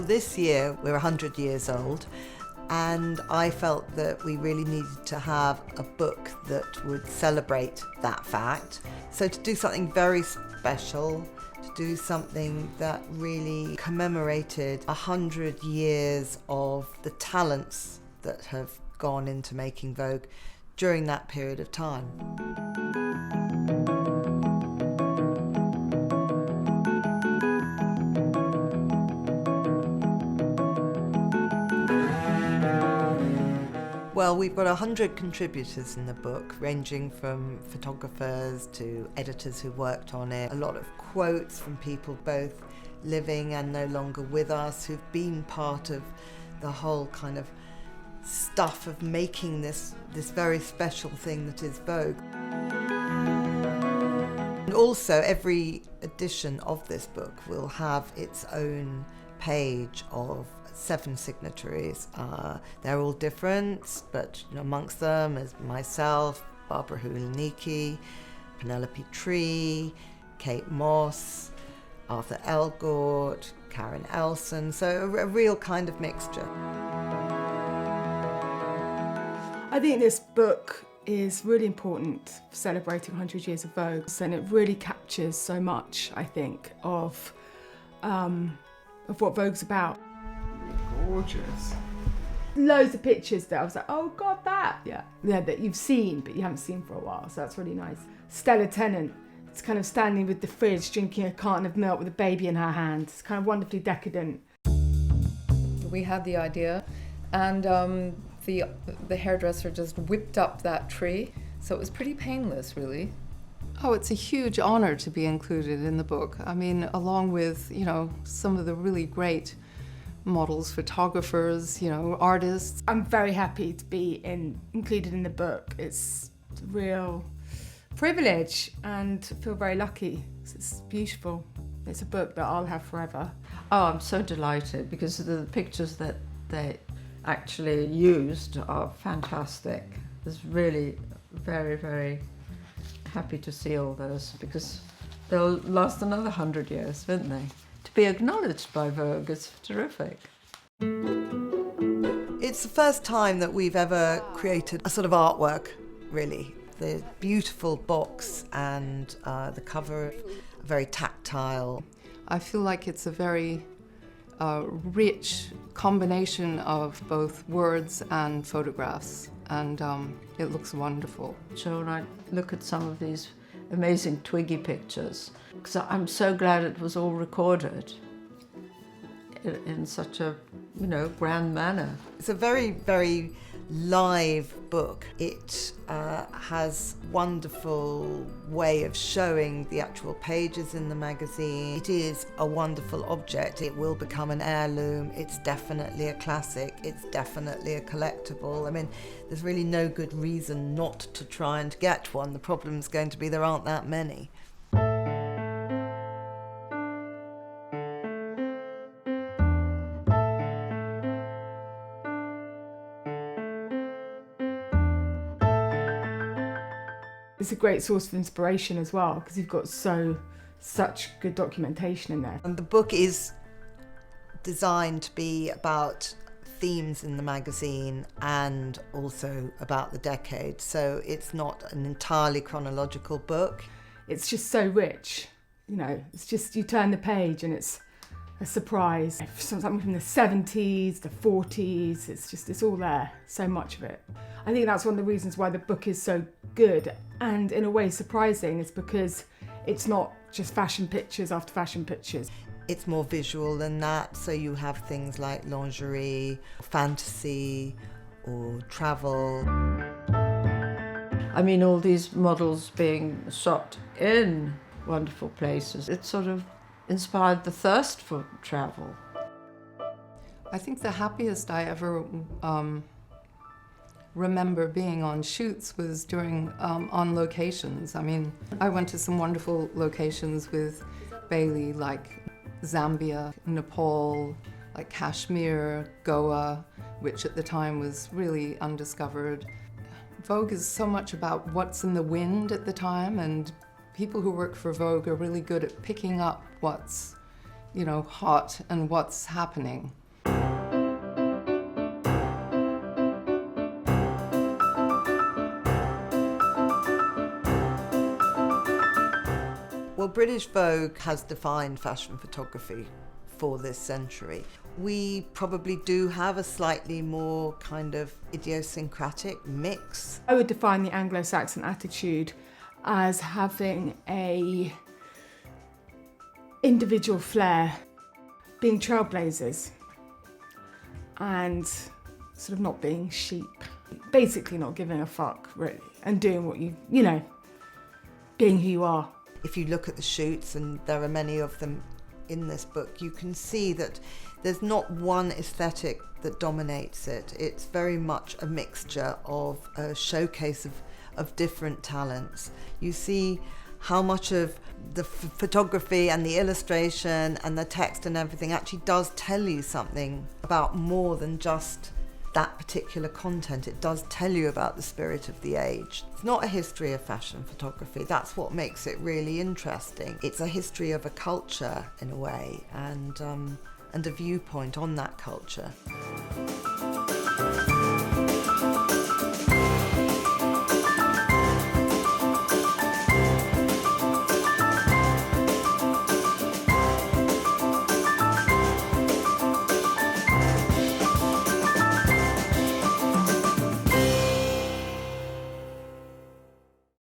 Well, this year we're 100 years old, and I felt that we really needed to have a book that would celebrate that fact. So to do something very special, to do something that really commemorated 100 years of the talents that have gone into making Vogue during that period of time. Well, we've got 100 contributors in the book, ranging from photographers to editors who worked on it. A lot of quotes from people both living and no longer with us, who've been part of the whole kind of stuff of making this very special thing that is Vogue. And also, every edition of this book will have its own page of 7 signatories. They're all different, but amongst them is myself, Barbara Hulaniki, Penelope Tree, Kate Moss, Arthur Elgort, Karen Elson, so a real kind of mixture. I think this book is really important for celebrating 100 years of Vogue, and it really captures so much, I think, of what Vogue's about. Gorgeous. Loads of pictures that I was like, oh God, that that you've seen, but you haven't seen for a while, so that's really nice. Stella Tennant, it's kind of standing with the fridge, drinking a carton of milk with a baby in her hand. It's kind of wonderfully decadent. We had the idea, and the hairdresser just whipped up that tree, so it was pretty painless, really. Oh, it's a huge honor to be included in the book. I mean, along with, some of the really great models, photographers, artists. I'm very happy to be included in the book. It's a real privilege and I feel very lucky. It's beautiful. It's a book that I'll have forever. Oh, I'm so delighted because the pictures that they actually used are fantastic. It's really very, very happy to see all those because they'll last another 100 years, won't they? To be acknowledged by Vogue is terrific. It's the first time that we've ever created a sort of artwork, really. The beautiful box and the cover are very tactile. I feel like it's a very rich combination of both words and photographs, and it looks wonderful. So when I look at some of these amazing Twiggy pictures, because I'm so glad it was all recorded in such a, grand manner. It's a very, very live book. It has wonderful way of showing the actual pages in the magazine. It is a wonderful object. It will become an heirloom. It's definitely a classic. It's definitely a collectible. I mean, there's really no good reason not to try and get one. The problem's going to be there aren't that many. It's a great source of inspiration as well because you've got such good documentation in there. And the book is designed to be about themes in the magazine and also about the decade. So it's not an entirely chronological book. It's just so rich, it's just you turn the page and it's a surprise. Something from the 70s, the 40s, it's all there, so much of it. I think that's one of the reasons why the book is so good and in a way surprising is because it's not just fashion pictures after fashion pictures. It's more visual than that, so you have things like lingerie, fantasy, or travel. I mean, all these models being shot in wonderful places, it sort of inspired the thirst for travel. I think the happiest I ever remember being on shoots was during on locations. I mean, I went to some wonderful locations with Bailey, like Zambia, Nepal, like Kashmir, Goa, which at the time was really undiscovered. Vogue is so much about what's in the wind at the time, and people who work for Vogue are really good at picking up what's, hot and what's happening. Well, British Vogue has defined fashion photography for this century. We probably do have a slightly more kind of idiosyncratic mix. I would define the Anglo-Saxon attitude as having a individual flair, being trailblazers and sort of not being sheep. Basically not giving a fuck, really, and doing what being who you are. If you look at the shoots, and there are many of them in this book, you can see that there's not one aesthetic that dominates it. It's very much a mixture of a showcase of different talents. You see how much of the photography and the illustration and the text and everything actually does tell you something about more than just that particular content. It does tell you about the spirit of the age. It's not a history of fashion photography. That's what makes it really interesting. It's a history of a culture in a way, and a viewpoint on that culture.